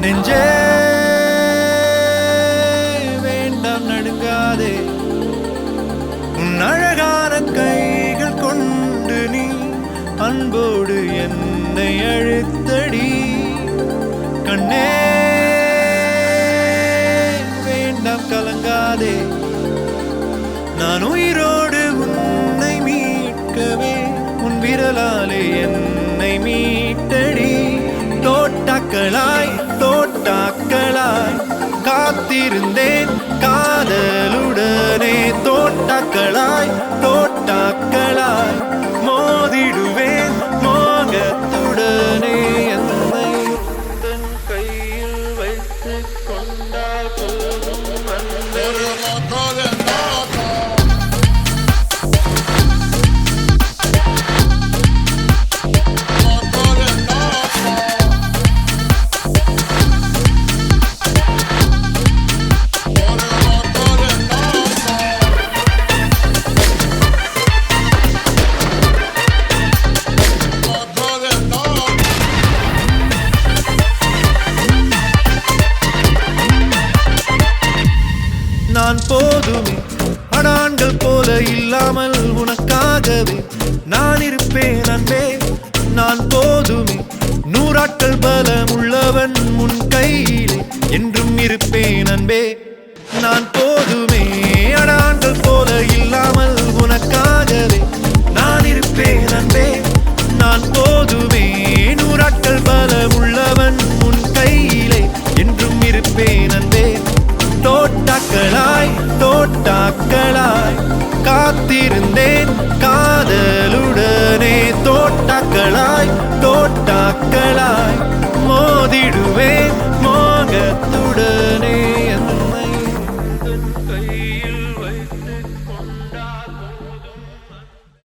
நெஞ்சே வேண்டாம் நடுங்காதே, உன் அழகான கைகள் கொண்டு நீ அன்போடு என்னை அழுத்தடி. கண்ணே வேண்டாம் கலங்காதே, நான் உயிரோடு உன்னை மீட்கவே உன் விரலாலே என்னை மீட்டடி. தோட்டாக்களாய் தோட்டாக்களாய் காத்திருந்தேன் காதலுடனே, தோட்டாக்களாய் தோட்டாக்களாய் மோதிடுவேன் மோகத்துடனே. என்னை தன் கையில் வைத்து கொண்டால் போதும் அன்பே. நான் போதுமே அடான்கள் போல இல்லாமல் உனக்காகவே நான் இருப்பேன் அன்பே. நான் போதுமே நூறாட்கள் பலம் உள்ளவன் உன் கையிலே என்றும் இருப்பேன் அன்பே. நான் போதுமே அடான்கள் போல இல்லாமல் உனக்காகவே நான் இருப்பேன் அன்பே. நான் போதுமே நூறாட்கள் பலம் உள்ளவன் உன் கையிலே என்றும் இருப்பேன் அன்பே. தோட்டாக்களாய் தோட்டாக்களாய் காத்திருந்தேன் காதலுடனே, தோட்டாக்களாய் தோட்டாக்களாய் மோதிடுவேன் மோகத்துடன்.